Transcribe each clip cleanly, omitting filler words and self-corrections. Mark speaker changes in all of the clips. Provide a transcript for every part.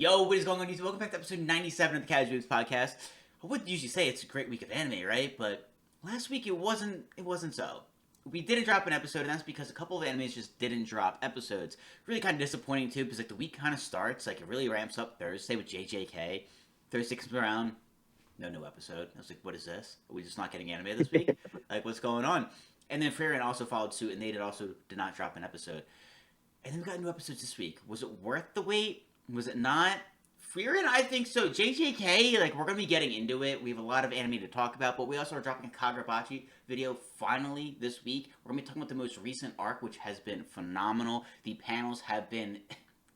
Speaker 1: Yo, what is going on, YouTube? Welcome back to episode 97 of the Weebs podcast. I would usually say it's a great week of anime, right? But last week it wasn't so. We didn't drop an episode, and that's because a couple of animes just didn't drop episodes. Really kind of disappointing too, because like the week kind of starts, like it really ramps up Thursday with JJK. Thursday comes around, no new episode. I was like, what is this? Are we just not getting anime this week? Like, what's going on? And then Frieren also followed suit, and they did not drop an episode. And then we got new episodes this week. Was it worth the wait? Was it not? Frieren, I think so. JJK, like, we're going to be getting into it. We have a lot of anime to talk about, but we also are dropping a Kagurabachi video finally this week. We're going to be talking about the most recent arc, which has been phenomenal. The panels have been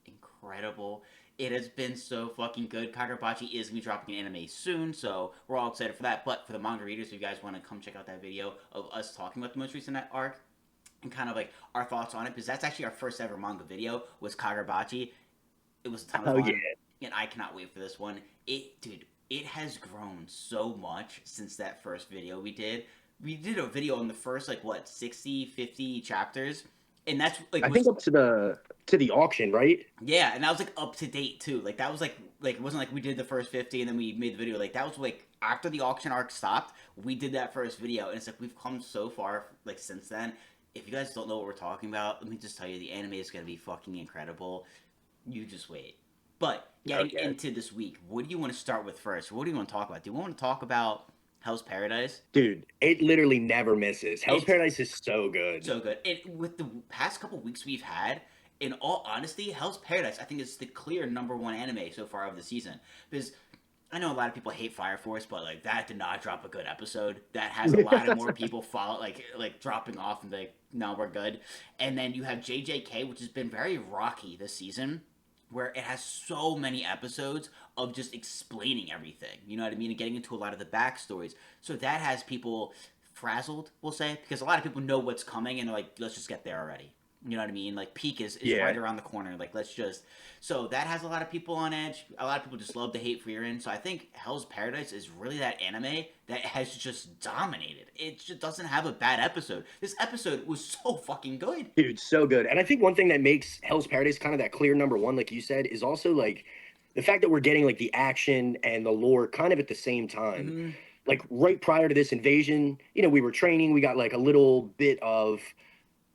Speaker 1: incredible. It has been so fucking good. Kagurabachi is going to be dropping an anime soon, so we're all excited for that. But for the manga readers, if you guys want to come check out that video of us talking about the most recent arc, and kind of like our thoughts on it, because that's actually our first ever manga video, was Kagurabachi. It was a ton of
Speaker 2: Oh yeah,
Speaker 1: fun, and I cannot wait for this one. Dude, it has grown so much since that first video we did. We did a video on the first, like, what, 60, 50 chapters? And that's, like,
Speaker 2: I think
Speaker 1: was,
Speaker 2: up to the auction, right?
Speaker 1: yeah, and that was, like, up to date, too. Like, that was, like, it wasn't like we did the first 50 and then we made the video. Like, that was, like, after the auction arc stopped, we did that first video. And it's like, we've come so far, like, since then. If you guys don't know what we're talking about, let me just tell you, the anime is going to be fucking incredible. You just wait. But
Speaker 2: Oh
Speaker 1: getting
Speaker 2: yeah,
Speaker 1: into this week, what do you want to start with first? What do you want to talk about? Do you want to talk about Hell's Paradise?
Speaker 2: dude, it literally never misses. Hell's
Speaker 1: It's
Speaker 2: Paradise is so good.
Speaker 1: so good. With the past couple weeks we've had, in all honesty, Hell's Paradise I think is the clear number one anime so far of the season. Because I know a lot of people hate Fire Force, but like that did not drop a good episode. That has a lot of more people follow like dropping off and like no, we're good. And then you have JJK, which has been very rocky this season, where it has so many episodes of just explaining everything. You know what I mean? And getting into a lot of the backstories. So that has people frazzled, we'll say, because a lot of people know what's coming and they're like, let's just get there already. You know what I mean? Like peak is
Speaker 2: Yeah,
Speaker 1: right around the corner. Like let's just so that has a lot of people on edge. A lot of people just love to hate Frieren. So I think Hell's Paradise is really that anime that has just dominated. It just doesn't have a bad episode. This episode was so fucking good.
Speaker 2: dude, so good. And I think one thing that makes Hell's Paradise kind of that clear number one, like you said, is also like the fact that we're getting like the action and the lore kind of at the same time.
Speaker 1: Mm-hmm.
Speaker 2: Like right prior to this invasion, we were training. We got like a little bit of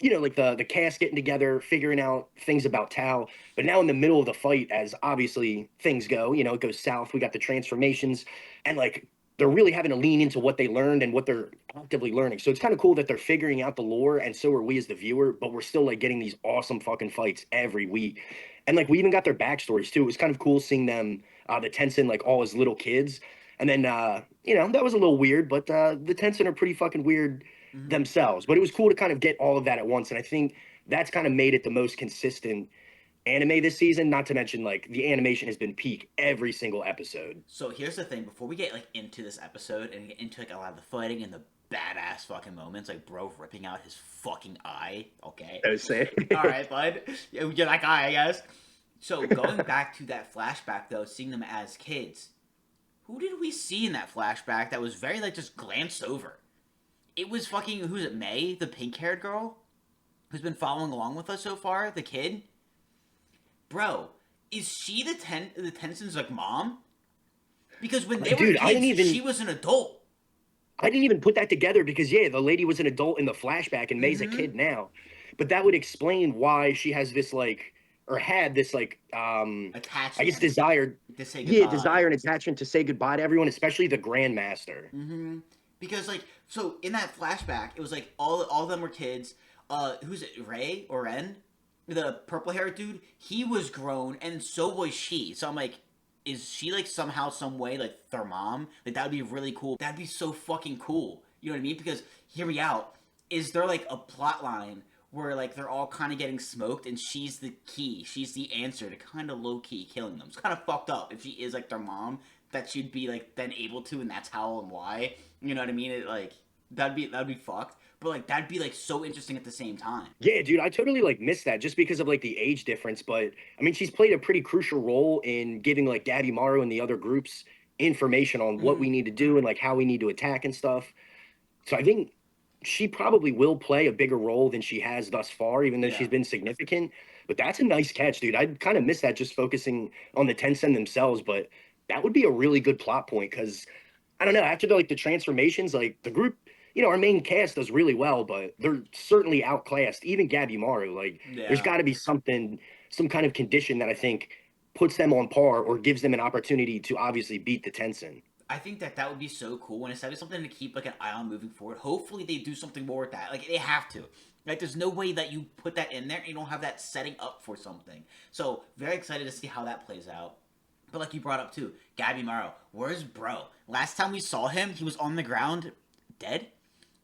Speaker 2: like the cast getting together, figuring out things about Tao. But now in the middle of the fight, as obviously things go, it goes south. We got the transformations, and like they're really having to lean into what they learned and what they're actively learning. So it's kind of cool that they're figuring out the lore, and so are we as the viewer. But we're still like getting these awesome fucking fights every week, and like we even got their backstories too. It was kind of cool seeing them, the Tensen, like all as little kids, and then that was a little weird, but the Tensen are pretty fucking weird
Speaker 1: Mm-hmm.
Speaker 2: themselves. But it was cool to kind of get all of that at once. And I think that's kind of made it the most consistent anime this season. Not to mention, like, the animation has been peak every single episode.
Speaker 1: So here's the thing: before we get like into this episode and get into like a lot of the fighting and the badass fucking moments, like bro ripping out his fucking eye. Okay,
Speaker 2: I was saying.
Speaker 1: all right, bud, you're that guy, I guess. So going back to that flashback though, seeing them as kids, who did we see in that flashback that was very like just glanced over? It was fucking who's it? May, the pink-haired girl, who's been following along with us so far. The kid, bro, is she the Tensen's like mom? Because when they were
Speaker 2: Dude,
Speaker 1: kids, she was an adult.
Speaker 2: I didn't even put that together because, yeah, the lady was an adult in the flashback and May's a
Speaker 1: Mm-hmm.
Speaker 2: kid now. But that would explain why she has this, like, or had this, like, I guess
Speaker 1: Attachment
Speaker 2: desire,
Speaker 1: to say
Speaker 2: yeah,
Speaker 1: goodbye.
Speaker 2: desire and attachment to say goodbye to everyone, especially the Grandmaster.
Speaker 1: Mm-hmm. Because like so in that flashback, it was like all of them were kids. Who's it? Ray or Ren, the purple haired dude. He was grown, and so was she. So I'm like, is she like somehow, some way like their mom? Like that would be really cool. That'd be so fucking cool. You know what I mean? Because hear me out. Is there like a plot line where like they're all kind of getting smoked and she's the key, she's the answer to kind of low key killing them? It's kind of fucked up if she is like their mom, that she'd be like then able to, and that's how and why. You know what I mean? It like that'd be fucked. But like that'd be like so interesting at the same time.
Speaker 2: Yeah, dude, I totally like missed that just because of like the age difference. But I mean, she's played a pretty crucial role in giving like Gabby Maru and the other groups information on what
Speaker 1: Mm-hmm.
Speaker 2: we need to do and like how we need to attack and stuff. So I think she probably will play a bigger role than she has thus far, even though
Speaker 1: Yeah.
Speaker 2: she's been significant. But that's a nice catch, dude. I'd kind of miss that just focusing on the Tencent themselves, but that would be a really good plot point because I don't know, after the transformations, like the group, our main cast does really well, but they're certainly outclassed. Even Gabby Maru, like there's
Speaker 1: Yeah.
Speaker 2: got to be something, some kind of condition that I think puts them on par or gives them an opportunity to obviously beat the Tencent.
Speaker 1: I think that that would be so cool, and it's something to keep like an eye on moving forward. Hopefully, they do something more with that. Like they have to. Like there's no way that you put that in there and you don't have that setting up for something. So very excited to see how that plays out. But like you brought up too, Gabby Morrow, where's bro? Last time we saw him, he was on the ground, dead.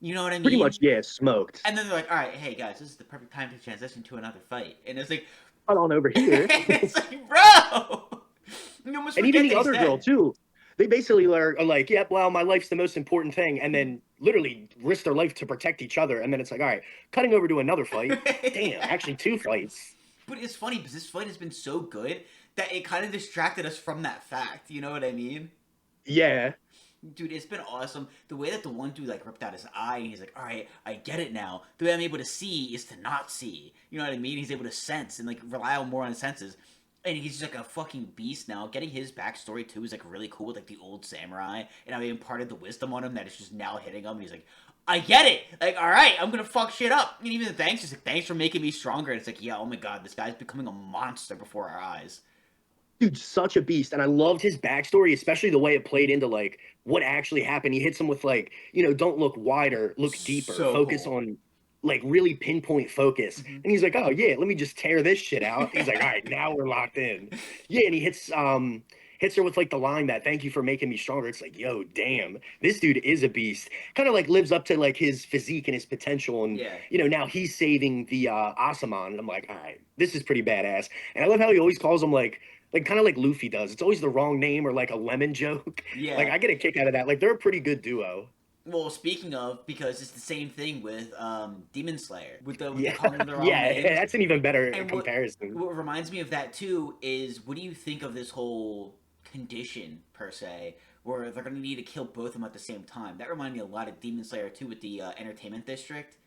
Speaker 1: You know what I
Speaker 2: Pretty
Speaker 1: mean?
Speaker 2: much, yeah, smoked.
Speaker 1: And then they're like, all right, hey guys, this is the perfect time to transition to another fight. And it's like,
Speaker 2: Hold on over here.
Speaker 1: it's like, bro, you almost
Speaker 2: And even
Speaker 1: forget
Speaker 2: the
Speaker 1: that he's
Speaker 2: other girl
Speaker 1: dead.
Speaker 2: too. They basically are like, yep, well, my life's the most important thing, and then literally risk their life to protect each other. And then it's like, all right, cutting over to another fight. Damn,
Speaker 1: Yeah.
Speaker 2: actually two fights.
Speaker 1: But it's funny because this fight has been so good that it kind of distracted us from that fact. You know what I mean?
Speaker 2: Yeah.
Speaker 1: Dude, it's been awesome. The way that the one dude like ripped out his eye and he's like, all right, I get it now. The way I'm able to see is to not see. You know what I mean? He's able to sense and like rely on more on his senses. And he's just like a fucking beast now. Getting his backstory too is like really cool with like the old samurai and how he imparted the wisdom on him that it's just now hitting him. And he's like, I get it. Like, all right, I'm gonna fuck shit up. And even the thanks, just like, thanks for making me stronger. And it's like, yeah, oh my god, this guy's becoming a monster before our eyes.
Speaker 2: Dude, such a beast. And I loved his backstory, especially the way it played into like what actually happened. He hits him with like, don't look wider, look deeper,
Speaker 1: So
Speaker 2: focus
Speaker 1: cool.
Speaker 2: on like really pinpoint focus.
Speaker 1: Mm-hmm.
Speaker 2: And he's like, oh yeah, let me just tear this shit out. He's like, all right, now we're locked in. Yeah, and he hits her with like the line that thank you for making me stronger. It's like, yo, damn, this dude is a beast. Kind of like lives up to like his physique and his potential. And
Speaker 1: Yeah.
Speaker 2: now he's saving the Asaman. And I'm like, all right, this is pretty badass. And I love how he always calls him like kind of like Luffy does. It's always the wrong name or like a lemon joke. Like
Speaker 1: Yeah.
Speaker 2: I get a kick out of that. Like they're a pretty good duo.
Speaker 1: Well, speaking of, because it's the same thing with Demon Slayer with the
Speaker 2: Yeah,
Speaker 1: calling of the wrong
Speaker 2: yeah,
Speaker 1: names.
Speaker 2: that's an even better
Speaker 1: And
Speaker 2: comparison.
Speaker 1: what reminds me of that too is what do you think of this whole condition per se, where they're going to need to kill both of them at the same time? That reminded me a lot of Demon Slayer too with the entertainment district.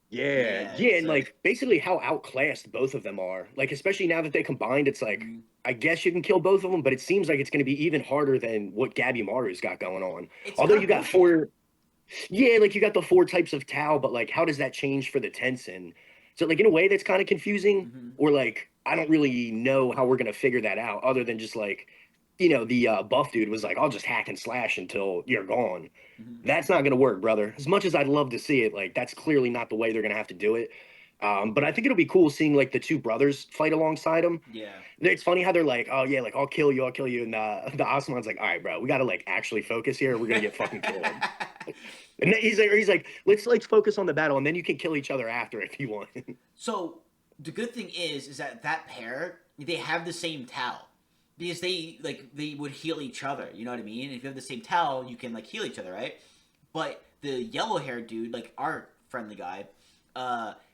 Speaker 2: Yeah,
Speaker 1: Yeah,
Speaker 2: yeah,
Speaker 1: it's
Speaker 2: and
Speaker 1: like
Speaker 2: like basically how outclassed both of them are. Like especially now that they combined, it's like
Speaker 1: mm,
Speaker 2: I guess you can kill both of them, but it seems like it's going to be even harder than what Gabby Maru's got going on.
Speaker 1: it's
Speaker 2: Although
Speaker 1: kind of
Speaker 2: you got
Speaker 1: bullshit.
Speaker 2: four, yeah, like you got the four types of Tao, but like how does that change for the Tensen? So like in a way that's kind of confusing,
Speaker 1: Hmm.
Speaker 2: or like I don't really know how we're gonna figure that out, other than just like, the buff dude was like, I'll just hack and slash until you're gone.
Speaker 1: Hmm.
Speaker 2: That's not gonna work, brother. As much as I'd love to see it, like that's clearly not the way they're gonna have to do it. But I think it'll be cool seeing like the two brothers fight alongside him.
Speaker 1: Yeah.
Speaker 2: It's funny how they're like, oh yeah, like I'll kill you, and the Osman's like, all right, bro, we gotta like actually focus here. We're gonna get fucking killed. And then he's like, let's focus on the battle, and then you can kill each other after if you want.
Speaker 1: So the good thing is that that pair they have the same Tao because they would heal each other. You know what I mean? If you have the same Tao, you can like heal each other, right? But the yellow haired dude, like our friendly guy,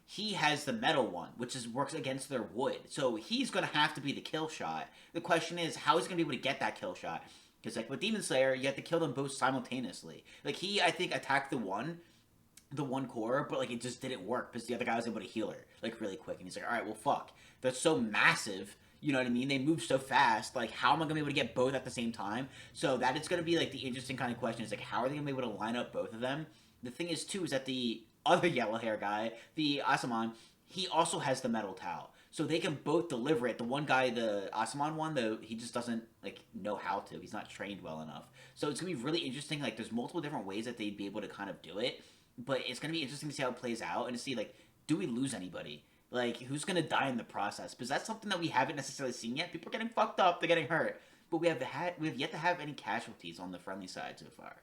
Speaker 1: he has the metal one, which is works against their wood. So he's gonna have to be the kill shot. The question is, how is he gonna be able to get that kill shot? Because like with Demon Slayer, you have to kill them both simultaneously. Like he, I think, attacked the one core, but like it just didn't work because the other guy was able to heal her like really quick, and he's like, all right, well, fuck, they're so massive. You know what I mean? They move so fast. Like, how am I gonna be able to get both at the same time? So that is gonna be like the interesting kind of question. Is like, how are they gonna be able to line up both of them? The thing is too is that the other yellow hair guy, the Asaman, he also has the metal towel. So they can both deliver it. The one guy, the Asaman one, though, he just doesn't like know how to. He's not trained well enough. So it's gonna be really interesting. Like, there's multiple different ways that they'd be able to kind of do it, but it's gonna be interesting to see how it plays out and to see like, do we lose anybody? Like, who's gonna die in the process? Because that's something that we haven't necessarily seen yet. People are getting fucked up. They're getting hurt, but we have yet to have any casualties on the friendly side so far.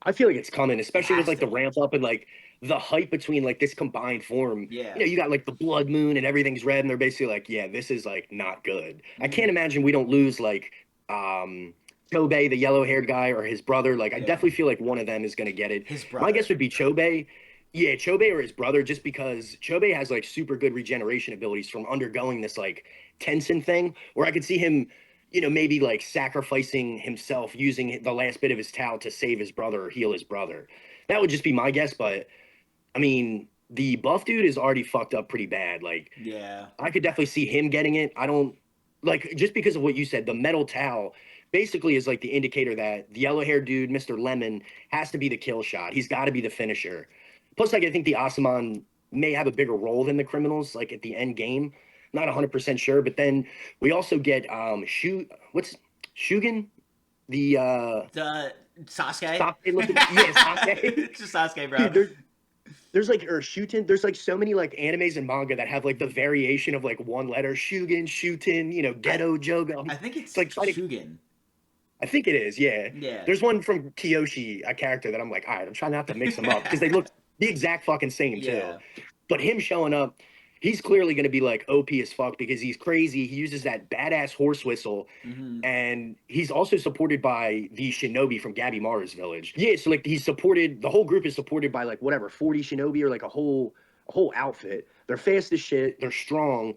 Speaker 2: I feel like it's coming,
Speaker 1: It
Speaker 2: especially with
Speaker 1: has
Speaker 2: like
Speaker 1: to
Speaker 2: the
Speaker 1: be.
Speaker 2: ramp up and like the hype between like this combined form.
Speaker 1: Yeah.
Speaker 2: You got like the blood moon and everything's red, and they're basically like, yeah, this is like not good. I
Speaker 1: Hmm.
Speaker 2: can't imagine we don't lose like um Chobe, the yellow haired guy, or his brother. Like I
Speaker 1: Yeah.
Speaker 2: definitely feel like one of them is gonna get it.
Speaker 1: His
Speaker 2: My guess
Speaker 1: brother.
Speaker 2: would be Chobe. Yeah, Chobe or his brother, just because Chobe has like super good regeneration abilities from undergoing this like Tensen thing, where I could see him, maybe like sacrificing himself using the last bit of his Tao to save his brother or heal his brother. That would just be my guess, but I mean, the buff dude is already fucked up pretty bad. Like,
Speaker 1: Yeah.
Speaker 2: I could definitely see him getting it. I don't like just because of what you said, the metal towel basically is like the indicator that the yellow haired dude, Mr. Lemon, has to be the kill shot. He's got to be the finisher. Plus, like I think the Asaman may have a bigger role than the criminals, like at the end game. Not 100% sure, but then we also get what's Shugen? The
Speaker 1: The Sasuke.
Speaker 2: Sasuke looking, yeah, Sasuke.
Speaker 1: It's just Sasuke, bro.
Speaker 2: Dude, there's like or Shuten, there's like so many like animes and manga that have like the variation of like one letter, Shugen, Shuten,
Speaker 1: I
Speaker 2: Ghetto Jogo.
Speaker 1: I think
Speaker 2: It's
Speaker 1: it's
Speaker 2: like trying to,
Speaker 1: Shugen.
Speaker 2: I think it is, yeah.
Speaker 1: Yeah.
Speaker 2: There's one from Kiyoshi, a character that I'm like, all right, I'm trying not to mix them up because they look the exact fucking same too.
Speaker 1: Yeah.
Speaker 2: But him showing up, he's clearly going to be like OP as fuck because he's crazy. He uses that badass horse whistle,
Speaker 1: Hmm.
Speaker 2: and he's also supported by the shinobi from Gabimaru's village. Yeah, so like he's supported. The whole group is supported by like whatever 40 shinobi or like a whole outfit. They're fast as shit. They're strong.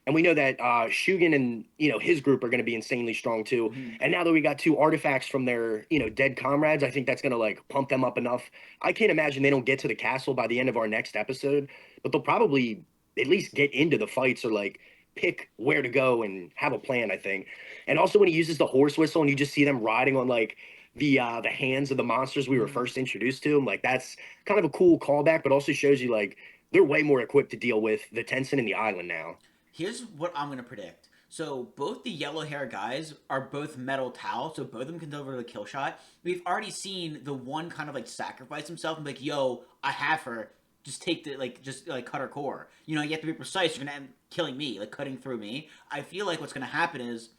Speaker 2: And we know that Shugen and his group are going to be insanely strong too.
Speaker 1: Hmm.
Speaker 2: And now that we got two artifacts from their dead comrades, I think that's going to like pump them up enough. I can't imagine they don't get to the castle by the end of our next episode, but they'll probably at least get into the fights or like pick where to go and have a plan. I think. And also when he uses the horse whistle and you just see them riding on like the hands of the monsters we were
Speaker 1: Hmm.
Speaker 2: first introduced to, like that's kind of a cool callback, but also shows you like they're way more equipped to deal with the Tencent and the island now.
Speaker 1: Here's what I'm gonna predict. So both the yellow hair guys are both metal Tau, so both of them can deliver the kill shot. We've already seen the one kind of like sacrifice himself and be like, "Yo, I have her. Just take the just like cut her core. You know, you have to be precise. You're gonna end killing me, like cutting through me." I feel like what's gonna happen is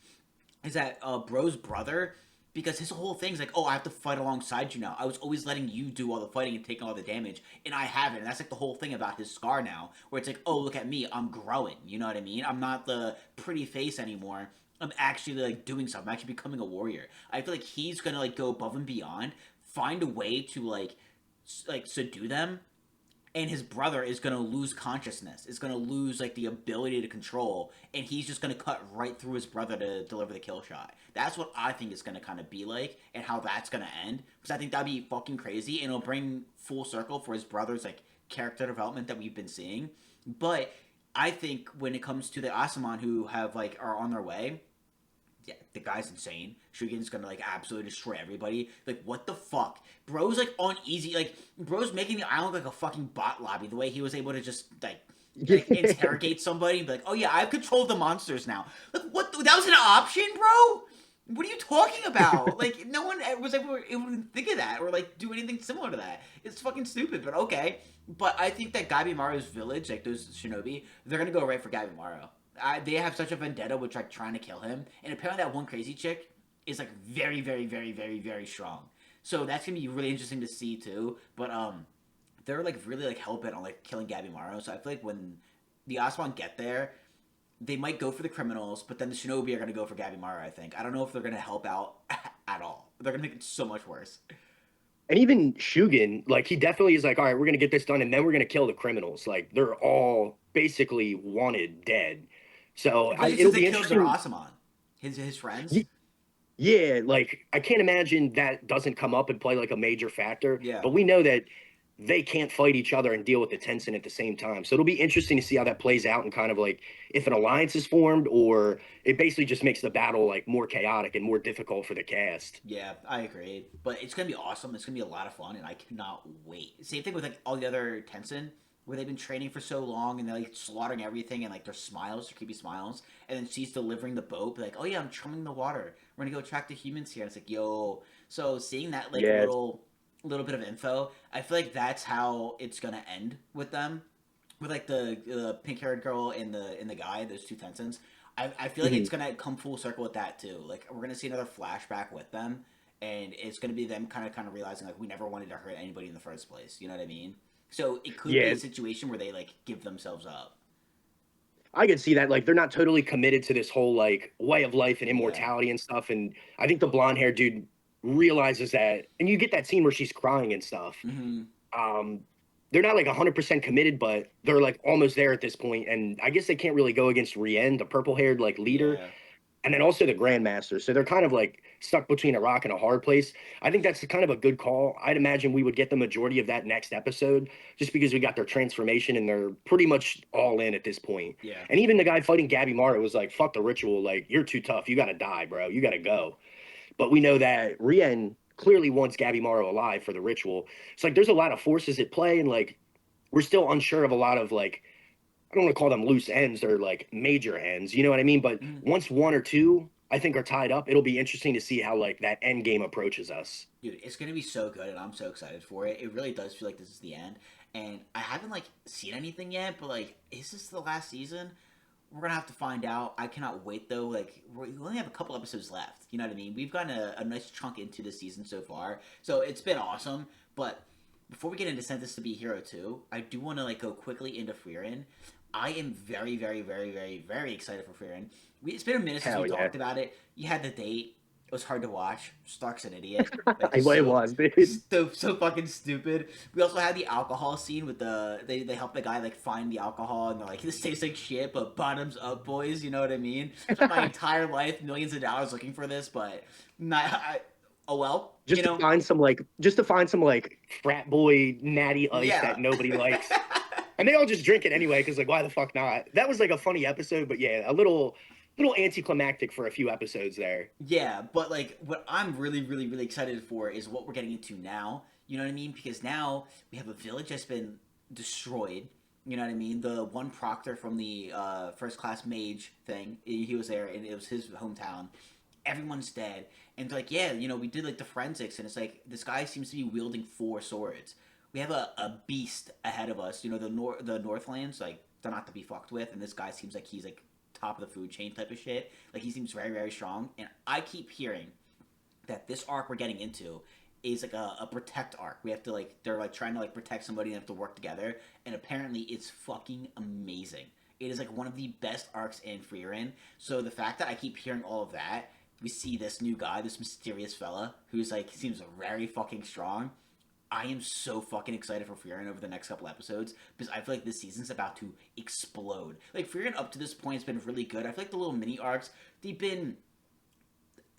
Speaker 1: that Bro's brother, because his whole thing's like, oh, I have to fight alongside you now. I was always letting you do all the fighting and taking all the damage, and I haven't. And that's like the whole thing about his scar now, where it's like, oh, look at me, I'm growing. You know what I mean? I'm not the pretty face anymore. I'm actually like doing something. I'm actually becoming a warrior. I feel like he's gonna like go above and beyond, find a way to like subdue them, and his brother is going to lose consciousness, is going to lose like the ability to control, and he's just going to cut right through his brother to deliver the kill shot. That's what I think it's going to kind of be like, and how that's going to end, because I think that'd be fucking crazy, and it'll bring full circle for his brother's like character development that we've been seeing. But I think when it comes to the Asaman who have like are on their way, yeah, the guy's insane. Shugen's gonna like absolutely destroy everybody. Like, what the fuck? Bro's like on easy. Like, bro's making the island like a fucking bot lobby. The way he was able to just like interrogate somebody and be like, oh yeah, I've controlled the monsters now. Like, what? That was an option, bro? What are you talking about? Like, no one was able to think of that or like do anything similar to that. It's fucking stupid, but okay. But I think that Gabimaru's village, like those shinobi, they're gonna go right for Gabimaru. They have such a vendetta with like trying to kill him, and apparently that one crazy chick is like very, very, very, very, very strong. So that's gonna be really interesting to see too. But they're like really like hell bent on like killing Gabimaru. So I feel like when the Aswan get there, they might go for the criminals, but then the Shinobi are gonna go for Gabimaru. I think. I don't know if they're gonna help out at all. They're gonna make it so much worse.
Speaker 2: And even Shugen, like he definitely is like, all right, we're gonna get this done, and then we're gonna kill the criminals. Like they're all basically wanted dead. So
Speaker 1: Especially
Speaker 2: it'll
Speaker 1: since they
Speaker 2: be
Speaker 1: killed their
Speaker 2: interesting.
Speaker 1: Asaman, his friends.
Speaker 2: Yeah, like I can't imagine that doesn't come up and play like a major factor.
Speaker 1: Yeah.
Speaker 2: But we know that they can't fight each other and deal with the Tencent at the same time. So it'll be interesting to see how that plays out and kind of like if an alliance is formed or it basically just makes the battle like more chaotic and more difficult for the cast.
Speaker 1: Yeah, I agree. But it's gonna be awesome. It's gonna be a lot of fun, and I cannot wait. Same thing with like all the other Tencent, where they've been training for so long, and they're like slaughtering everything, and like their smiles, their creepy smiles, and then she's delivering the boat, like, oh yeah, I'm trimming the water. We're gonna go track the humans here. And it's like, yo. So seeing that like
Speaker 2: Yeah,
Speaker 1: little bit of info, I feel like that's how it's gonna end with them, with like the pink haired girl and the guy, those two Tencents. I feel like it's
Speaker 2: mhm.
Speaker 1: gonna come full circle with that too. Like we're gonna see another flashback with them, and it's gonna be them kind of realizing like we never wanted to hurt anybody in the first place. You know what I mean? So it could be
Speaker 2: Yeah,
Speaker 1: a situation where they like give themselves up.
Speaker 2: I can see that. Like they're not totally committed to this whole like way of life and
Speaker 1: Yeah.
Speaker 2: immortality and stuff. And I think the blonde haired dude realizes that, and you get that scene where she's crying and stuff.
Speaker 1: Hmm.
Speaker 2: um they're not like 100% committed, but they're like almost there at this point, and I guess they can't really go against Rien, the purple haired like leader.
Speaker 1: Yeah.
Speaker 2: and then also the Grandmaster. So they're kind of like stuck between a rock and a hard place. I think that's kind of a good call. I'd imagine we would get the majority of that next episode just because we got their transformation and they're pretty much all in at this point.
Speaker 1: Yeah.
Speaker 2: And even the guy fighting Gabby Mara was like, fuck the ritual. Like, you're too tough. You got to die, bro. You got to go. But we know that Rien clearly wants Gabby Mara alive for the ritual. It's like there's a lot of forces at play, and like we're still unsure of a lot of like I don't want to call them loose ends, they're like major ends, you know what I mean? But
Speaker 1: Mhm.
Speaker 2: once one or two I think are tied up, it'll be interesting to see how like that end game approaches us.
Speaker 1: Dude, it's gonna be so good, and I'm so excited for it. It really does feel like this is the end, and I haven't like seen anything yet. But like, is this the last season? We're gonna have to find out. I cannot wait though. Like, we only have a couple episodes left. You know what I mean? We've gotten a nice chunk into the season so far, so it's been awesome. But before we get into Sent This to Be Hero 2, I do want to like go quickly into Frieren. I am very, very, very, very, very excited for Frieren. It's been a minute since
Speaker 2: Hell
Speaker 1: we
Speaker 2: yeah.
Speaker 1: talked about it. You had the date. It was hard to watch. Stark's an idiot. Like
Speaker 2: Well,
Speaker 1: just
Speaker 2: it
Speaker 1: so
Speaker 2: was, dude.
Speaker 1: so fucking stupid. We also had the alcohol scene with they help the guy like find the alcohol and they're like this tastes like shit, but bottoms up, boys. You know what I mean? Spent my entire life, millions of dollars looking for this, but not. Oh well, you
Speaker 2: Just to
Speaker 1: know.
Speaker 2: find some like frat boy natty ice
Speaker 1: Yeah.
Speaker 2: that nobody likes. And they all just drink it anyway, because like why the fuck not? That was like a funny episode, but yeah, a little anticlimactic for a few episodes there.
Speaker 1: Yeah, but like what I'm really, really, really excited for is what we're getting into now. You know what I mean? Because now we have a village that's been destroyed. You know what I mean? The one proctor from the first class mage thing, he was there, and it was his hometown. Everyone's dead, and they're like, yeah, you know, we did like the forensics, and it's like this guy seems to be wielding four swords. We have a beast ahead of us. You know, the Northlands, like they're not to be fucked with, and this guy seems like he's like top of the food chain type of shit. Like he seems very, very strong. And I keep hearing that this arc we're getting into is like a protect arc. We have to like they're like trying to like protect somebody and have to work together. And apparently it's fucking amazing. It is like one of the best arcs in Frieren. So the fact that I keep hearing all of that, we see this new guy, this mysterious fella who's like seems very fucking strong. I am so fucking excited for Frieren over the next couple episodes because I feel like this season's about to explode. Like Frieren up to this point has been really good. I feel like the little mini arcs they've been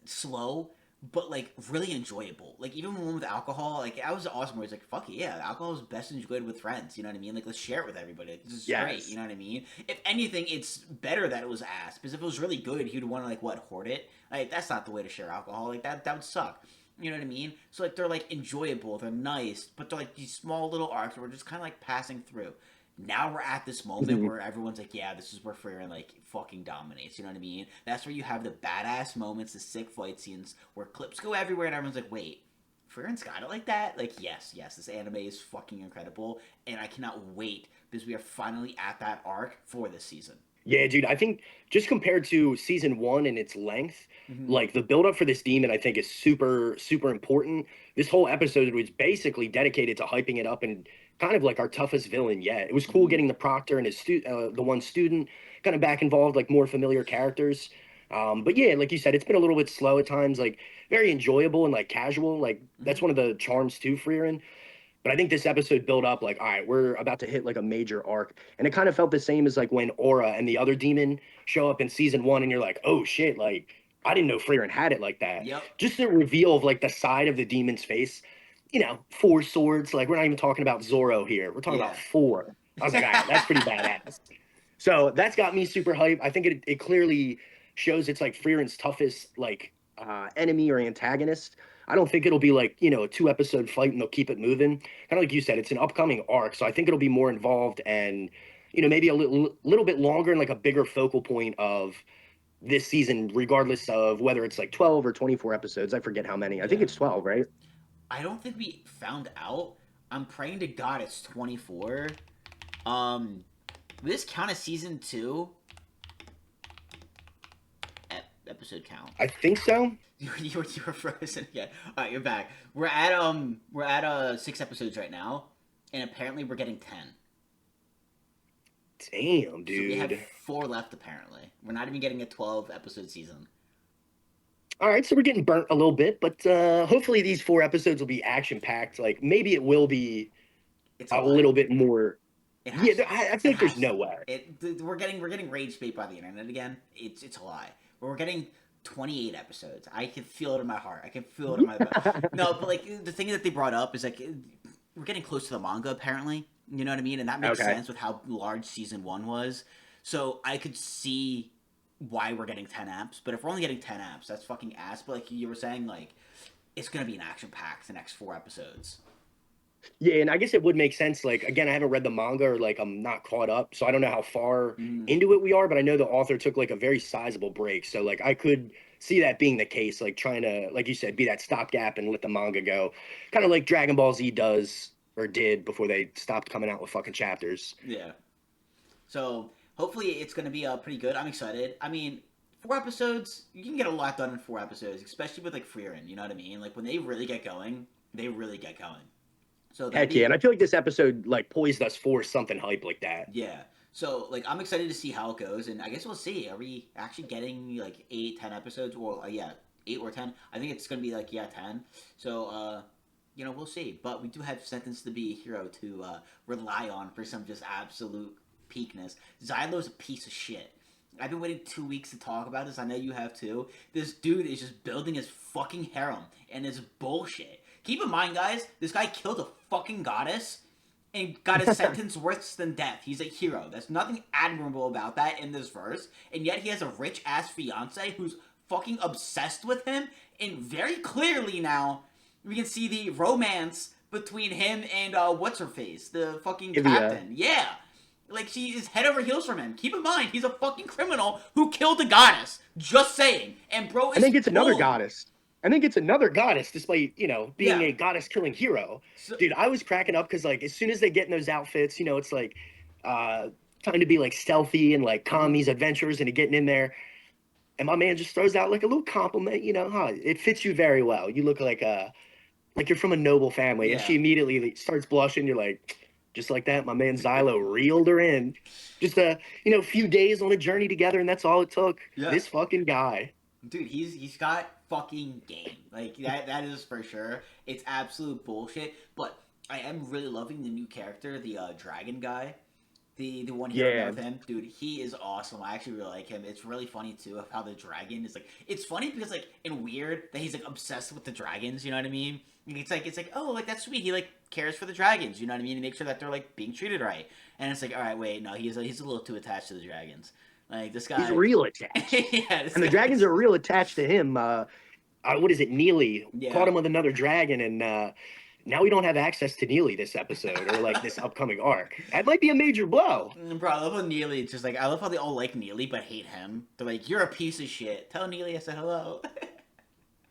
Speaker 1: slow but like really enjoyable. Like even one with alcohol, like I was awesome. Where it's like fuck it, yeah, alcohol is best enjoyed with friends. You know what I mean? Like let's share it with everybody. Like, this is great. You
Speaker 2: Yes.
Speaker 1: know what I mean? If anything, it's better that it was ass because if it was really good, he'd want to like what hoard it. Like that's not the way to share alcohol. Like that would suck. You know what I mean? So like they're like enjoyable, they're nice, but they're like these small little arcs where we're just kind of like passing through. Now we're at this moment
Speaker 2: Mhm.
Speaker 1: where everyone's like, yeah, this is where Frieren like fucking dominates. You know what I mean? That's where you have the badass moments, the sick fight scenes where clips go everywhere and everyone's like, wait, Frieren's got it like that? Like, yes, this anime is fucking incredible, and I cannot wait because we are finally at that arc for this season.
Speaker 2: Yeah, dude, I think just compared to season one and its length,
Speaker 1: Mm-hmm.
Speaker 2: like the build up for this demon, I think is super, super important. This whole episode was basically dedicated to hyping it up and kind of like our toughest villain yet. It was cool
Speaker 1: Mm-hmm.
Speaker 2: getting the proctor and the one student kind of back involved, like more familiar characters. But yeah, like you said, it's been a little bit slow at times, like very enjoyable and like casual. Like
Speaker 1: Mm-hmm.
Speaker 2: that's one of the charms too, Freerin. But I think this episode built up like, all right, we're about to hit like a major arc. And it kind of felt the same as like when Aura and the other demon show up in season one, and you're like, oh shit, like I didn't know Frieren had it like that.
Speaker 1: Yep.
Speaker 2: Just the reveal of like the side of the demon's face, four swords. Like we're not even talking about Zoro here. We're talking about
Speaker 1: Yeah.
Speaker 2: four. I was like, all right, that's pretty badass. So that's got me super hyped. I think it clearly shows it's like Frieren's toughest like enemy or antagonist. I don't think it'll be like, a 2 episode fight and they'll keep it moving. Kind of like you said, it's an upcoming arc. So I think it'll be more involved and, maybe a little bit longer and like a bigger focal point of this season, regardless of whether it's like 12 or 24 episodes. I forget how many. I think
Speaker 1: Yeah.
Speaker 2: it's 12, right?
Speaker 1: I don't think we found out. I'm praying to God it's 24. Um, will this count as season two? Episode count.
Speaker 2: I think so.
Speaker 1: You were frozen again. All right, you're back. We're at 6 episodes right now, and apparently we're getting 10.
Speaker 2: Damn,
Speaker 1: So we have
Speaker 2: dude.
Speaker 1: 4 left. Apparently, we're not even getting a 12 episode season.
Speaker 2: All right, so we're getting burnt a little bit, but hopefully these 4 episodes will be action packed. Like maybe it will be
Speaker 1: It's a
Speaker 2: a
Speaker 1: lie.
Speaker 2: little bit more.
Speaker 1: It
Speaker 2: Yeah,
Speaker 1: has to be.
Speaker 2: I feel
Speaker 1: It
Speaker 2: like there's
Speaker 1: has to
Speaker 2: no
Speaker 1: be.
Speaker 2: way.
Speaker 1: We're getting rage bait by the internet again. It's a lie. But we're getting 28 episodes. I can feel it in my heart. I can feel it in my no, but like the thing that they brought up is like we're getting close to the manga apparently. You know what I mean? And that makes
Speaker 2: Okay.
Speaker 1: sense with how large season 1 was. So I could see why we're getting 10 apps, but if we're only getting 10 apps, that's fucking ass. But like you were saying, like it's gonna be an action packed the next 4 episodes.
Speaker 2: Yeah, and I guess it would make sense. Like, again, I haven't read the manga or like I'm not caught up, so I don't know how far
Speaker 1: Mm,
Speaker 2: into it we are, but I know the author took like a very sizable break. So like I could see that being the case, like trying to, like you said, be that stopgap and let the manga go. Kind of like Dragon Ball Z does or did before they stopped coming out with fucking chapters.
Speaker 1: yeah. So hopefully it's gonna be pretty good. I'm excited. I mean, 4 episodes, you can get a lot done in 4 episodes, especially with like Frieren. You know what I mean? Like when they really get going, they really get going. So that'd
Speaker 2: Heck yeah, and
Speaker 1: be
Speaker 2: I feel like this episode like poised us for something hype like that.
Speaker 1: yeah. So like I'm excited to see how it goes, and I guess we'll see. Are we actually getting like 8, 10 episodes? Well, yeah, 8 or 10. I think it's gonna be like 10. So we'll see. But we do have Sentence to Be a Hero to rely on for some just absolute peakness. Xylo's a piece of shit. I've been waiting 2 weeks to talk about this. I know you have too. This dude is just building his fucking harem, and it's bullshit. Keep in mind, guys, this guy killed a fucking goddess and got a sentence worse than death. He's a hero. There's nothing admirable about that in this verse, and yet he has a rich ass fiance who's fucking obsessed with him, and very clearly now we can see the romance between him and what's her face, the fucking
Speaker 2: Ivia.
Speaker 1: captain. Yeah. Like she is head over heels from him. Keep in mind, he's a fucking criminal who killed a goddess. Just saying. And bro
Speaker 2: I
Speaker 1: is
Speaker 2: think it's another
Speaker 1: pulling.
Speaker 2: goddess. I think it's another goddess, despite, being
Speaker 1: Yeah.
Speaker 2: a goddess killing hero.
Speaker 1: So,
Speaker 2: Dude, I was cracking up because, like, as soon as they get in those outfits, it's like uh, trying to be like stealthy and like con
Speaker 1: mhm.
Speaker 2: these adventures into getting in there. And my man just throws out like a little compliment, huh? It fits you very well. You look like you're from a noble family. And
Speaker 1: Yeah.
Speaker 2: she immediately like, starts blushing. You're like, just like that, my man Xylo reeled her in. Just a few days on a journey together, and that's all it took.
Speaker 1: Yeah.
Speaker 2: This fucking guy.
Speaker 1: Dude, he's got fucking game. Like that is for sure. It's absolute bullshit. But I am really loving the new character, the dragon guy. The one hero
Speaker 2: Yeah.
Speaker 1: with him, dude, he is awesome. I actually really like him. It's really funny too of how the dragon is like. It's funny because like and weird that he's like obsessed with the dragons. You know what I mean? It's like oh like that's sweet. He like cares for the dragons. You know what I mean? He makes sure that they're like being treated right. And it's like all right, wait, no, he's a little too attached to the dragons. Like this
Speaker 2: He's
Speaker 1: guy,
Speaker 2: real attached.
Speaker 1: yeah, this
Speaker 2: And the
Speaker 1: guy.
Speaker 2: dragons are real attached to him. What is it? Neely caught
Speaker 1: Yeah.
Speaker 2: him with another dragon, and now we don't have access to Neely this episode or like this upcoming arc. That might be a major blow.
Speaker 1: Bro, I love how Neely. It's just like I love how they all like Neely but hate him. They're like, "You're a piece of shit." Tell Neely I said hello.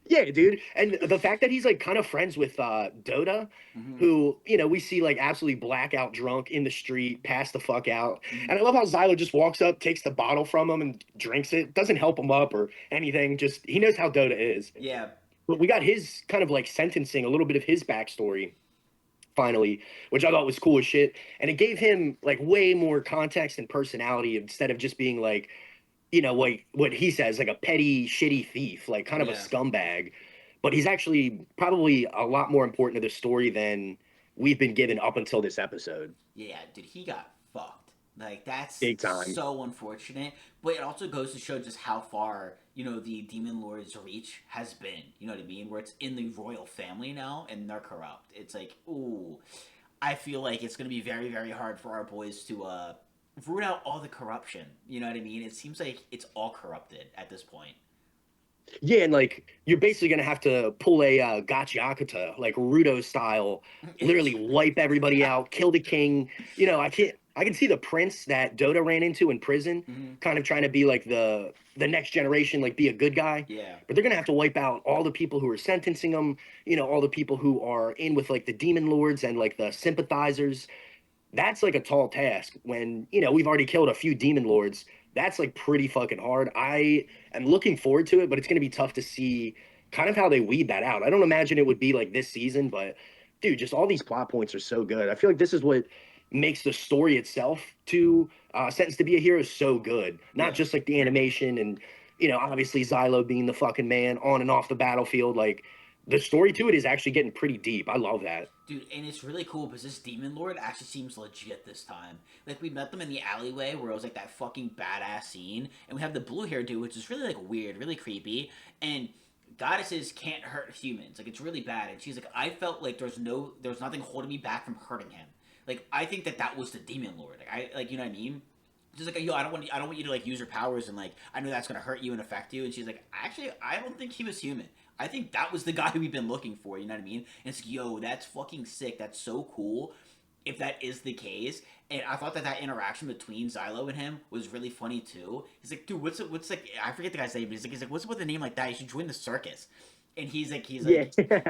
Speaker 2: Yeah, dude. And the fact that he's like kind of friends with Dota,
Speaker 1: hmm
Speaker 2: who, we see like absolutely blackout drunk in the street, pass the fuck out.
Speaker 1: hmm
Speaker 2: And I love how Xylo just walks up, takes the bottle from him and drinks it. Doesn't help him up or anything. Just he knows how Dota is.
Speaker 1: Yeah,
Speaker 2: But we got his kind of like sentencing, a little bit of his backstory finally, which I thought was cool as shit. And it gave him like way more context and personality instead of just being like, like what he says, like a petty, shitty thief, like kind of a
Speaker 1: yeah.
Speaker 2: scumbag. But he's actually probably a lot more important to the story than we've been given up until this episode.
Speaker 1: Yeah, dude, he got fucked. Like that's
Speaker 2: Big time.
Speaker 1: so unfortunate. But it also goes to show just how far the Demon Lord's reach has been. You know what I mean? Where it's in the royal family now, and they're corrupt. It's like, ooh, I feel like it's gonna be very, very hard for our boys to root out all the corruption. You know what I mean? It seems like it's all corrupted at this point.
Speaker 2: Yeah, and like you're basically gonna have to pull a Gachiakata, like Rudo style, literally wipe everybody out, kill the king. I can see the prince that Dota ran into in prison,
Speaker 1: Mhm.
Speaker 2: kind of trying to be like the next generation, like be a good guy.
Speaker 1: Yeah.
Speaker 2: But they're gonna have to wipe out all the people who are sentencing them, all the people who are in with like the demon lords and like the sympathizers. That's like a tall task when we've already killed a few demon lords. That's like pretty fucking hard. I am looking forward to it, but it's going to be tough to see kind of how they weed that out. I don't imagine it would be like this season, but dude, just all these plot points are so good. I feel like this is what makes the story itself to Sentence to Be a Hero so good. Not
Speaker 1: Yeah.
Speaker 2: just like the animation and obviously Xylo being the fucking man on and off the battlefield. Like the story to it is actually getting pretty deep. I love that.
Speaker 1: Dude, and it's really cool because this demon lord actually seems legit this time. Like, we met them in the alleyway where it was like that fucking badass scene, and we have the blue hair dude, which is really like weird, really creepy, and goddesses can't hurt humans. Like, it's really bad. And she's like, I felt like there's nothing holding me back from hurting him. Like, I think that was the demon lord. Like, you know what I mean? Just like, yo, I don't want you to like use your powers, and like, I know that's gonna hurt you and affect you. And she's like, actually, I don't think he was human. I think that was the guy we've been looking for. You know what I mean? And it's like, yo, that's fucking sick. That's so cool. If that is the case, and I thought that interaction between Xylo and him was really funny too. He's like, dude, what's like? I forget the guy's name, but he's like, what's with a name like that? You should join the circus. And
Speaker 2: Yeah.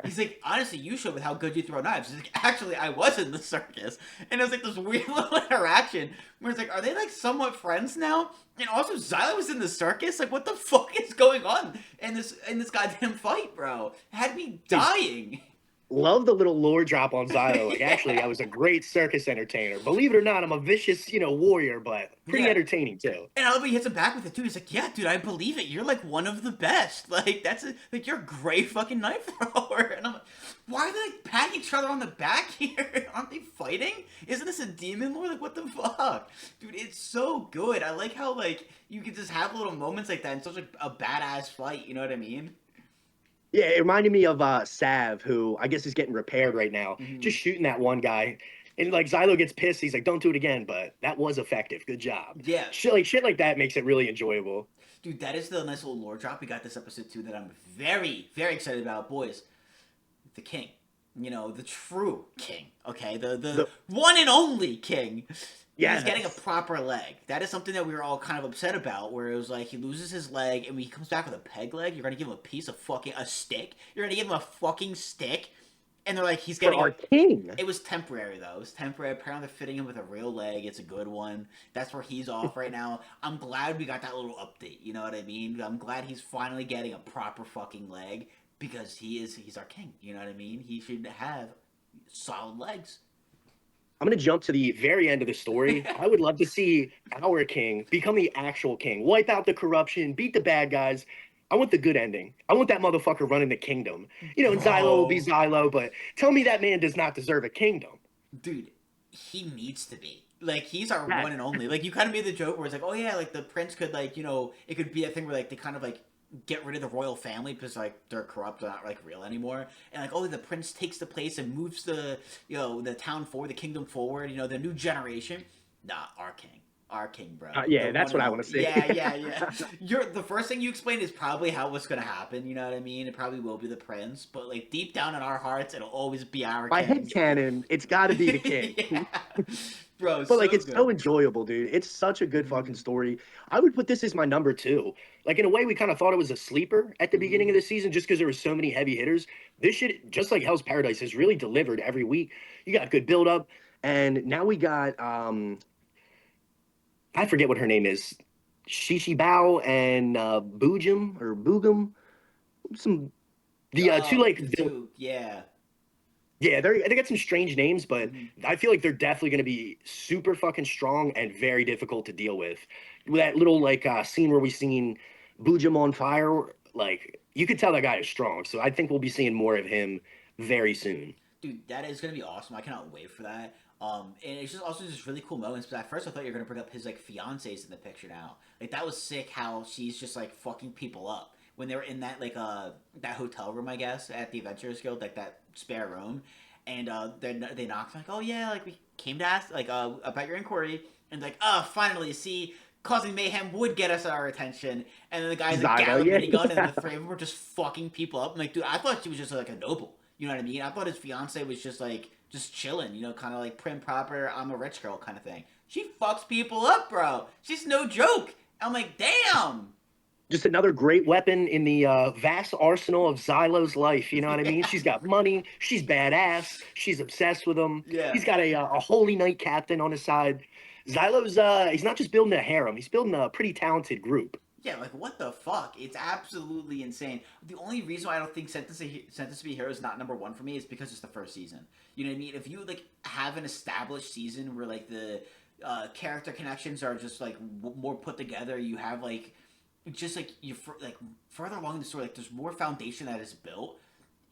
Speaker 1: he's like, honestly, you showed with how good you throw knives. He's like, actually, I was in the circus, and it was like this weird little interaction where it's like, are they like somewhat friends now? And also, Xylo was in the circus. Like, what the fuck is going on in this goddamn fight, bro? It had me dying.
Speaker 2: Love the little lore drop on Xylo. Like, actually,
Speaker 1: Yeah.
Speaker 2: I was a great circus entertainer. Believe it or not, I'm a vicious, warrior, but pretty
Speaker 1: Yeah.
Speaker 2: entertaining too.
Speaker 1: And I love how he hits him back with it too. He's like, "Yeah, dude, I believe it. You're like one of the best. Like like you're a great fucking knife thrower." And I'm like, "Why are they like patting each other on the back here? Aren't they fighting? Isn't this a demon lord? Like what the fuck, dude? It's so good. I like how like you can just have little moments like that in such a badass fight. You know what I mean?"
Speaker 2: Yeah, it reminded me of Sav, who I guess is getting repaired right now,
Speaker 1: Mm-hmm.
Speaker 2: just shooting that one guy. And like Xylo gets pissed, he's like, "Don't do it again." But that was effective. Good job.
Speaker 1: Yeah,
Speaker 2: Shit like that makes it really enjoyable.
Speaker 1: dude, that is the nice little lore drop we got this episode too that I'm very very excited about, boys. The king. You know, the true king. Okay, the
Speaker 2: The
Speaker 1: one and only king. He's getting a
Speaker 2: Yes.
Speaker 1: proper leg. That is something that we were all kind of upset about. Where it was like he loses his leg, and when he comes back with a peg leg, you're gonna give him a piece of fucking a stick. You're gonna give him a fucking stick, and they're like he's
Speaker 2: For
Speaker 1: getting
Speaker 2: our
Speaker 1: a.
Speaker 2: king.
Speaker 1: It was temporary though. It was temporary. Apparently, they're fitting him with a real leg. It's a good one. That's where he's off right now. I'm glad we got that little update. You know what I mean? I'm glad he's finally getting a proper fucking leg because he's our king. You know what I mean? He should have solid legs.
Speaker 2: I'm gonna jump to the very end of the story. I would love to see our king become the actual king, wipe out the corruption, beat the bad guys. I want the good ending. I want that motherfucker running the kingdom. And Xylo will be
Speaker 1: Bro,
Speaker 2: Xylo, but tell me that man does not deserve a kingdom.
Speaker 1: dude, he needs to be. Like he's our
Speaker 2: Yes.
Speaker 1: one and only. Like you kind of made the joke where it's like, oh yeah, like the prince could like it could be a thing where like they kind of like get rid of the royal family because like they're corrupt, they're not like real anymore, and like oh the prince takes the place and moves the the town forward, the kingdom forward. The new generation. Nah, our king, bro. The
Speaker 2: Yeah,
Speaker 1: one
Speaker 2: that's what
Speaker 1: and
Speaker 2: I
Speaker 1: only.
Speaker 2: want to see.
Speaker 1: Yeah, yeah, yeah. You're the first thing you explained is probably how what's gonna happen. You know what I mean? It probably will be the prince, but like deep down in our hearts, it'll always be our
Speaker 2: My head
Speaker 1: king.
Speaker 2: canon, it's got to be the king.
Speaker 1: Yeah, bro,
Speaker 2: But like,
Speaker 1: so
Speaker 2: it's so
Speaker 1: good.
Speaker 2: enjoyable, dude. It's such a good fucking
Speaker 1: Mm-hmm.
Speaker 2: story. I would put this as my number two. Like in a way, we kind of thought it was a sleeper at the beginning
Speaker 1: Mm-hmm.
Speaker 2: of the season, just because there were so many heavy hitters. This shit, just like Hell's Paradise, has really delivered every week. You got good build up, and now we got I forget what her name is, Shishi Bao and Boojum or Boogum, some the two
Speaker 1: Oh,
Speaker 2: like
Speaker 1: the two, yeah.
Speaker 2: yeah, they got some strange names, but
Speaker 1: Mm-hmm.
Speaker 2: I feel like they're definitely going to be super fucking strong and very difficult to deal with. That little like scene where we seen Bujum on fire, like you could tell that guy is strong. So I think we'll be seeing more of him very soon.
Speaker 1: Dude, that is gonna be awesome. I cannot wait for that. And it's just also just really cool moments. But at first, I thought you were gonna bring up his like fiance's in the picture now. Like that was sick. How she's just like fucking people up when they were in that like that hotel room, I guess, at the Adventurers Guild, like that spare room, and they knocked like, oh yeah, like we came to ask like about your inquiry, and like, oh finally, see. Causing mayhem would get us our attention, and then the guy's like got
Speaker 2: Zylo,
Speaker 1: a minigun, and then
Speaker 2: yeah.
Speaker 1: the three of them were just fucking people up. I'm like, dude, I thought she was just like a noble. You know what I mean? I thought his fiance was just like just chilling, kind of like prim proper. I'm a rich girl kind of thing. She fucks people up, bro. She's no joke. I'm like, damn.
Speaker 2: Just another great weapon in the vast arsenal of Xylo's life. You know what I mean?
Speaker 1: Yeah,
Speaker 2: She's got money. She's badass. She's obsessed with him.
Speaker 1: yeah,
Speaker 2: He's got a holy knight captain on his side. Xylo's he's not just building a harem. He's building a pretty talented group.
Speaker 1: yeah. Like what the fuck? It's absolutely insane. The only reason why I don't think Sentence to Be Hero is not number one for me is because it's the first season. You know what I mean? If you like have an established season where like the character connections are just like more put together, you have like just like like further along the story, like there's more foundation that is built.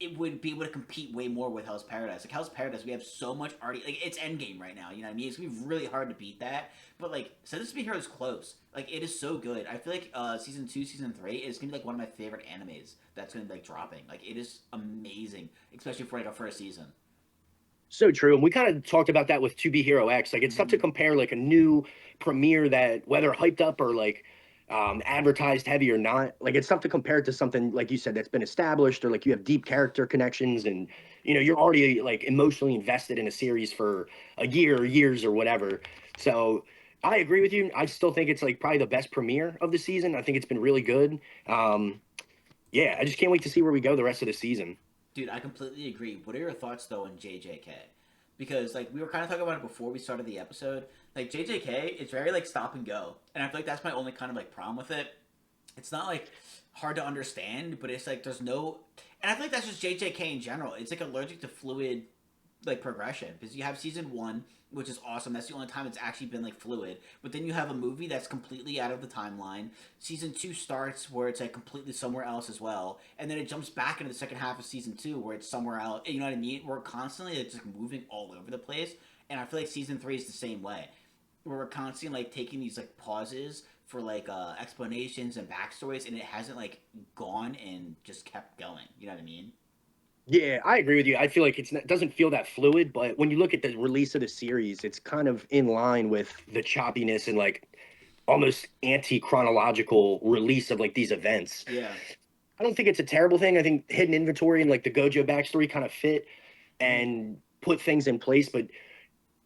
Speaker 1: it would be able to compete way more with Hell's Paradise. Like Hell's Paradise, we have so much already. Like it's Endgame right now. You know what I mean? It's gonna be really hard to beat that. But like Sentence to Be Hero is close. Like it is so good. I feel like season 2, season 3 is gonna be like one of my favorite animes that's gonna be like dropping. Like it is amazing, especially for like a first season.
Speaker 2: So true. And we kind of talked about that with 2B Hero X. Like it's tough to
Speaker 1: Mm-hmm.
Speaker 2: compare like a new premiere that whether hyped up or like advertised heavy or not, like it's tough to compare it to something like you said that's been established or like you have deep character connections and you're already like emotionally invested in a series for a year or years or whatever. So I agree with you. I still think it's like probably the best premiere of the season. I think it's been really good. Um, yeah, I just can't wait to see where we go the rest of the season.
Speaker 1: Dude, I completely agree. What are your thoughts though on JJK? Because like we were kind of talking about it before we started the episode. Like JJK, it's very like stop and go, and I feel like that's my only kind of like problem with it. It's not like hard to understand, but it's like there's no, and I feel like that's just JJK in general. It's like allergic to fluid like progression because you have season 1, which is awesome. That's the only time it's actually been like fluid. But then you have a movie that's completely out of the timeline. Season 2 starts where it's like completely somewhere else as well, and then it jumps back into the second half of season 2 where it's somewhere else. You know what I mean? We're constantly like, just moving all over the place, and I feel like season 3 is the same way. Where we're constantly like taking these like pauses for like explanations and backstories, and it hasn't like gone and just kept going. You know what I mean?
Speaker 2: Yeah, I agree with you. I feel like it doesn't feel that fluid, but when you look at the release of the series, it's kind of in line with the choppiness and like almost anti-chronological release of like these events.
Speaker 1: Yeah.
Speaker 2: I don't think it's a terrible thing. I think hidden inventory and like the Gojo backstory kind of fit
Speaker 1: Mm-hmm.
Speaker 2: and put things in place, but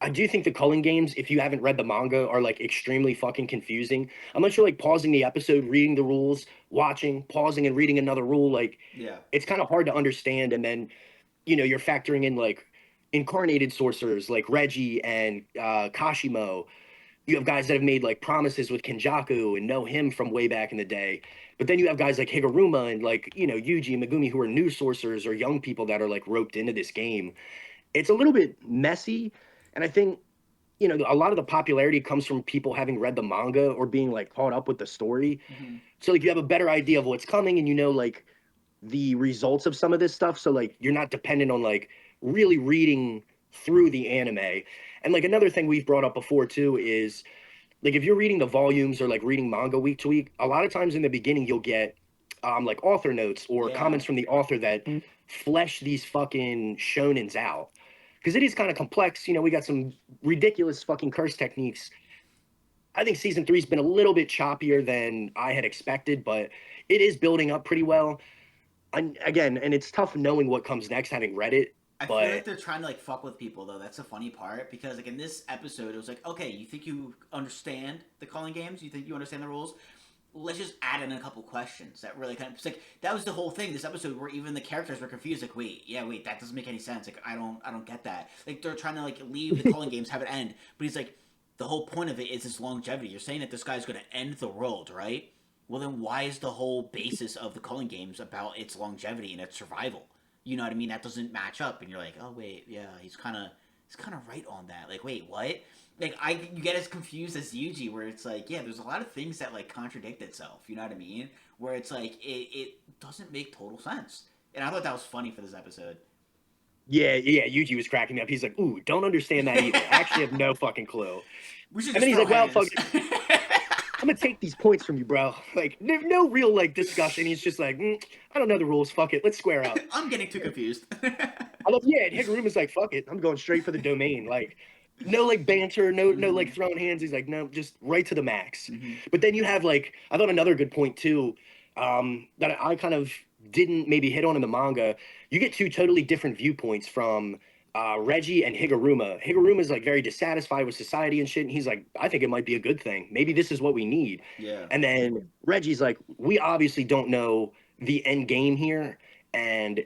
Speaker 2: I do think the culling games, if you haven't read the manga, are like extremely fucking confusing. Unless you're like pausing the episode, reading the rules, watching, pausing and reading another rule, like
Speaker 1: Yeah.
Speaker 2: it's kind of hard to understand. And then you're factoring in like incarnated sorcerers like Reggie and Kashimo. You have guys that have made like promises with Kenjaku and know him from way back in the day. But then you have guys like Higuruma and like, Yuji and Megumi who are new sorcerers or young people that are like roped into this game. It's a little bit messy. And I think, a lot of the popularity comes from people having read the manga or being like caught up with the story.
Speaker 1: Mm-hmm.
Speaker 2: So like you have a better idea of what's coming and like the results of some of this stuff. So like you're not dependent on like really reading through the anime. And like another thing we've brought up before too is like if you're reading the volumes or like reading manga week to week, a lot of times in the beginning you'll get like author notes or
Speaker 1: Yeah.
Speaker 2: comments from the author that flesh these fucking shonens out. Because it is kind of complex. We got some ridiculous fucking curse techniques. I think season three's been a little bit choppier than I had expected, but it is building up pretty well. Again, and it's tough knowing what comes next having read it,
Speaker 1: I feel like
Speaker 2: but
Speaker 1: they're trying to like fuck with people though. That's the funny part because like in this episode, it was like, okay, you think you understand the calling games? You think you understand the rules? Let's just add in a couple questions that really kind of it's like that was the whole thing. This episode where even the characters were confused. Like, wait, yeah, wait, that doesn't make any sense. Like, I don't get that. Like, they're trying to like leave the calling games, have it end, but he's like, the whole point of it is this longevity. You're saying that this guy's going to end the world, right? Well, then why is the whole basis of the calling games about its longevity and its survival? You know what I mean? That doesn't match up, and you're like, oh wait, yeah, he's kind of right on that. Like, wait, what? Like, you get as confused as Yuji, where it's like, yeah, there's a lot of things that like contradict itself. You know what I mean? Where it's like it doesn't make total sense. And I thought that was funny for this episode.
Speaker 2: yeah, Yuji was cracking me up. He's like, "Ooh, don't understand that either. I actually have no fucking clue."
Speaker 1: We should
Speaker 2: And then
Speaker 1: just
Speaker 2: he's
Speaker 1: throw
Speaker 2: like, "Well, fuck
Speaker 1: hands.
Speaker 2: it. I'm gonna take these points from you, bro." Like, no real like discussion. He's just like, "I don't know the rules. Fuck it. Let's square up."
Speaker 1: I'm getting too confused.
Speaker 2: I love, yeah. And Higuruma's like, "Fuck it. I'm going straight for the domain." Like, no like banter, no like
Speaker 1: Mm-hmm.
Speaker 2: throwing hands. He's like, "No, just right to the max."
Speaker 1: Mm-hmm.
Speaker 2: But then you have like, I thought another good point too, that I kind of didn't maybe hit on in the manga. You get two totally different viewpoints from Reggie and Higuruma. Higuruma's like very dissatisfied with society and shit, and he's like, I think it might be a good thing. Maybe this is what we need.
Speaker 1: Yeah.
Speaker 2: And then Reggie's like, we obviously don't know the end game here, and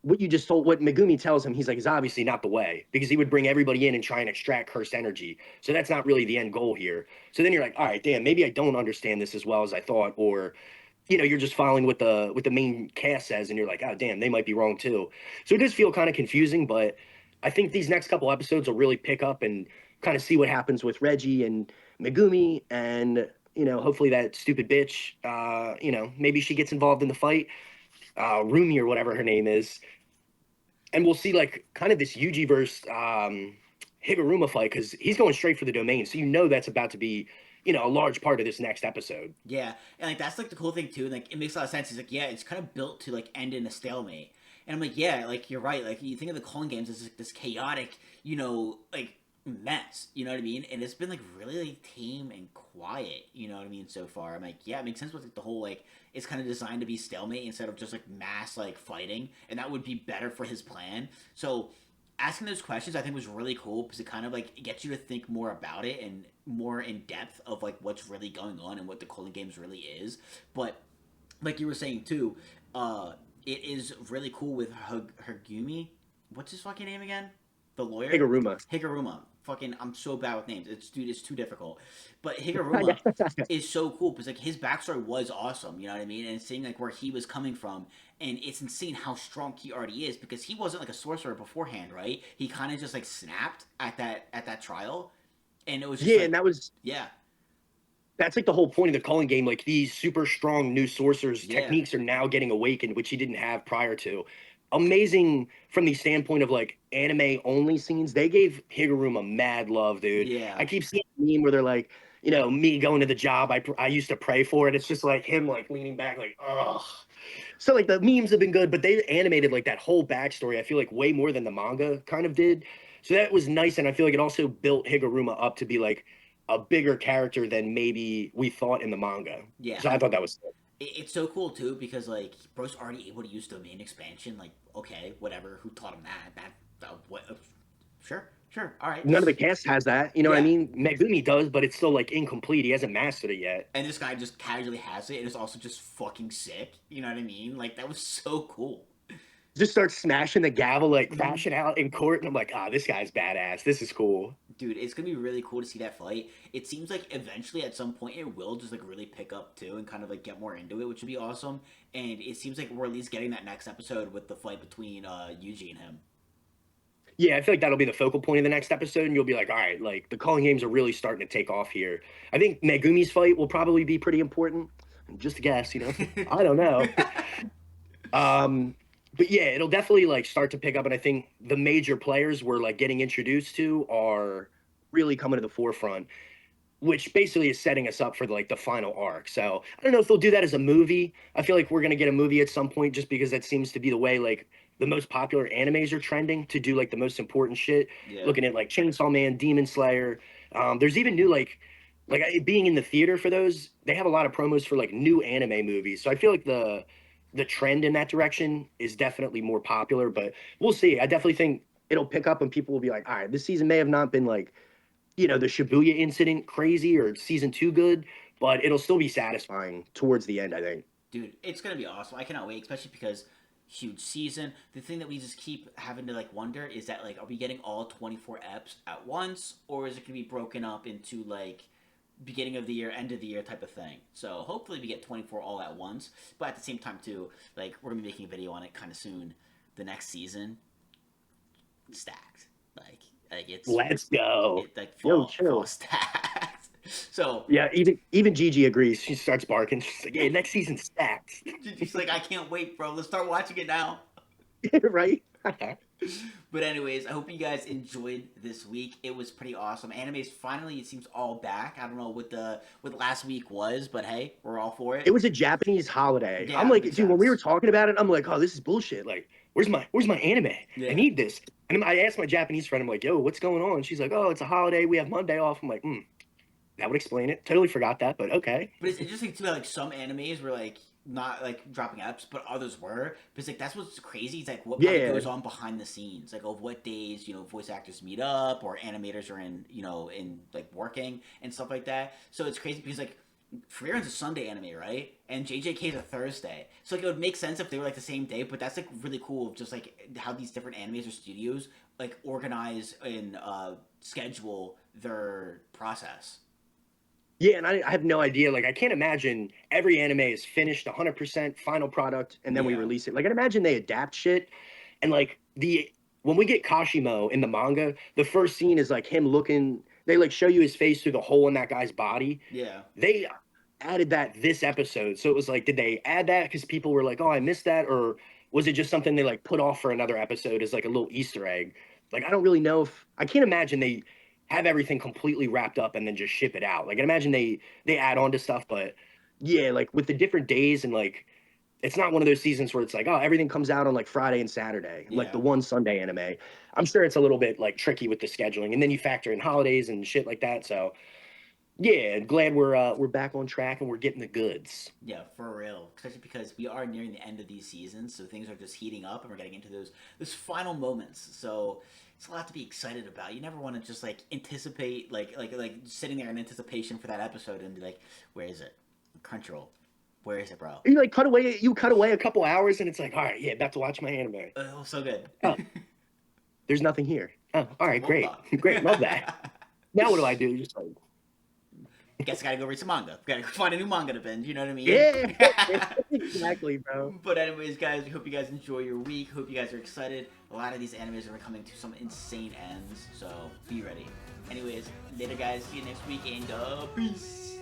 Speaker 2: what you just told, what Megumi tells him, he's like, is obviously not the way because he would bring everybody in and try and extract cursed energy. So that's not really the end goal here. So then you're like, all right, damn, maybe I don't understand this as well as I thought, or you're just following what the main cast says, and you're like, oh damn, they might be wrong too. So it does feel kind of confusing, but I think these next couple episodes will really pick up and kind of see what happens with Reggie and Megumi, and hopefully that stupid bitch, maybe she gets involved in the fight. Rumi or whatever her name is, and we'll see like kind of this Yuji versus Higuruma fight because he's going straight for the domain, so you know that's about to be a large part of this next episode.
Speaker 1: Yeah, and like that's like the cool thing too. And, like it makes a lot of sense. It's like yeah, it's kind of built to like end in a stalemate. And I'm like yeah, like you're right. Like you think of the calling games as like this chaotic, like mess. You know what I mean? And it's been like really like tame and quiet. You know what I mean? So far, I'm like yeah, it makes sense with like the whole like it's kind of designed to be stalemate instead of just like mass like fighting, and that would be better for his plan. So asking those questions I think was really cool because it kind of like it gets you to think more about it and more in depth of like what's really going on and what the calling games really is. But like you were saying too, it is really cool with Hergumi. What's his fucking name again? The lawyer?
Speaker 2: Higuruma.
Speaker 1: Higuruma. Fucking, I'm so bad with names. It's too difficult. But Higuruma is so cool because like his backstory was awesome. You know what I mean? And seeing like where he was coming from, and it's insane how strong he already is because he wasn't like a sorcerer beforehand, right? He kind of just like snapped at that trial, and it was just
Speaker 2: Yeah,
Speaker 1: like
Speaker 2: and
Speaker 1: yeah,
Speaker 2: that's like the whole point of the calling game. Like these super strong new sorcerers
Speaker 1: yeah,
Speaker 2: techniques are now getting awakened, which he didn't have prior to. Amazing from the standpoint of like anime only scenes. They gave Higuruma mad love, dude.
Speaker 1: yeah.
Speaker 2: I keep seeing a meme where they're like, me going to the job I used to pray for it. It's just like him like leaning back, like, ugh. So like the memes have been good, but they animated like that whole backstory. I feel like way more than the manga kind of did. So that was nice, and I feel like it also built Higuruma up to be like a bigger character than maybe we thought in the manga.
Speaker 1: Yeah,
Speaker 2: So I thought that was cool.
Speaker 1: it's so cool too because like bro's already able to use domain expansion. Like, okay, whatever. Who taught him that? What? Sure, sure. All right.
Speaker 2: None of the cast has that. You know what I
Speaker 1: Yeah,
Speaker 2: mean? Megumi does, but it's still like incomplete. He hasn't mastered it yet.
Speaker 1: and this guy just casually has it, and it's also just fucking sick. You know what I mean? Like that was so cool.
Speaker 2: Just starts smashing the gavel, like
Speaker 1: Mhm.
Speaker 2: crashing out in court, and I'm like, this guy's badass. This is cool.
Speaker 1: Dude, it's gonna be really cool to see that fight. It seems like eventually at some point it will just like really pick up too and kind of like get more into it, which would be awesome. And it seems like we're at least getting that next episode with the fight between Yuji and him.
Speaker 2: Yeah, I feel like that'll be the focal point of the next episode, and you'll be like, all right, like the calling games are really starting to take off here. I think Megumi's fight will probably be pretty important. Just a guess, I don't know. Um, but yeah, it'll definitely like start to pick up, and I think the major players we're like getting introduced to are really coming to the forefront, which basically is setting us up for like the final arc. So I don't know if they'll do that as a movie. I feel like we're gonna get a movie at some point, just because that seems to be the way like the most popular animes are trending to do like the most important shit.
Speaker 1: Yeah.
Speaker 2: Looking at like Chainsaw Man, Demon Slayer. There's even new being in the theater for those. They have a lot of promos for like new anime movies. So I feel like the trend in that direction is definitely more popular. But we'll see. I definitely think it'll pick up, and people will be like, all right, this season may have not been like the Shibuya incident crazy or season two good, but it'll still be satisfying towards the end, I think.
Speaker 1: Dude, it's gonna be awesome. I cannot wait, especially because huge season. The thing that we just keep having to like wonder is that like, are we getting all 24 eps at once, or is it gonna be broken up into like beginning of the year, end of the year type of thing? So hopefully we get 24 all at once. But at the same time too, like we're gonna be making a video on it kind of soon. The next season, stacked. Like
Speaker 2: Let's go.
Speaker 1: like
Speaker 2: Yo,
Speaker 1: fall
Speaker 2: chill.
Speaker 1: stacked. So
Speaker 2: Yeah, even Gigi agrees. She starts barking. She's like, "Yeah, next season stacked."
Speaker 1: she's like, I can't wait, bro. Let's start watching it now.
Speaker 2: Right?
Speaker 1: But anyways, I hope you guys enjoyed this week. It was pretty awesome. Anime's finally, it seems, all back. I don't know what last week was, but hey, we're all for it.
Speaker 2: It was a Japanese holiday. I'm
Speaker 1: Yeah,
Speaker 2: like,
Speaker 1: makes
Speaker 2: dude, when we were
Speaker 1: sense.
Speaker 2: talking about it, I'm like, oh, this is bullshit. Like, where's my anime? I
Speaker 1: Yeah.
Speaker 2: need this. And I asked my Japanese friend, I'm like, yo, what's going on? She's like, oh, it's a holiday. We have Monday off. I'm like, that would explain it. Totally forgot that, but okay.
Speaker 1: But it's interesting too. Like some animes were like not like dropping eps, but others were. Because like that's what's crazy. It's like what kind of
Speaker 2: Yeah.
Speaker 1: goes on behind the scenes, like of what days voice actors meet up or animators are in like working and stuff like that. So it's crazy because like Frieren's a Sunday anime, right? And JJK is a Thursday. So like it would make sense if they were like the same day, but that's like really cool. Just like how these different animes or studios like organize and schedule their process.
Speaker 2: Yeah, and I have no idea. Like, I can't imagine every anime is finished 100% final product, and then we
Speaker 1: Yeah.
Speaker 2: release it. Like, I'd imagine they adapt shit, and like when we get Kashimo in the manga, the first scene is like him looking. They like show you his face through the hole in that guy's body.
Speaker 1: Yeah.
Speaker 2: They added that this episode. So it was like, did they add that because people were like, "Oh, I missed that," or was it just something they like put off for another episode as like a little Easter egg? Like, I don't really know if I can't imagine they have everything completely wrapped up and then just ship it out. Like, I imagine they add on to stuff, but yeah, like with the different days and like it's not one of those seasons where it's like, oh, everything comes out on like Friday and Saturday, like
Speaker 1: Yeah.
Speaker 2: the one Sunday anime. I'm sure it's a little bit like tricky with the scheduling, and then you factor in holidays and shit like that. So yeah, glad we're back on track and we're getting the goods.
Speaker 1: Yeah, for real. Especially because we are nearing the end of these seasons, so things are just heating up, and we're getting into those final moments. So it's a lot to be excited about. You never want to just like anticipate, like sitting there in anticipation for that episode and be like, "Where is it? Crunchyroll. Where is it, bro?"
Speaker 2: You cut away a couple hours, and it's like, all right, yeah, about to watch my anime.
Speaker 1: Oh, so good.
Speaker 2: Oh, there's nothing here. Oh, all right, great,
Speaker 1: Whoa.
Speaker 2: great, love that. Now what do I do? Just like,
Speaker 1: Guess I gotta go read some manga. Gotta go find a new manga to binge. You know what I mean?
Speaker 2: yeah, exactly, bro.
Speaker 1: But anyways, guys, we hope you guys enjoy your week. Hope you guys are excited. A lot of these animes are coming to some insane ends, so be ready. Anyways, later, guys. See you next week, and peace.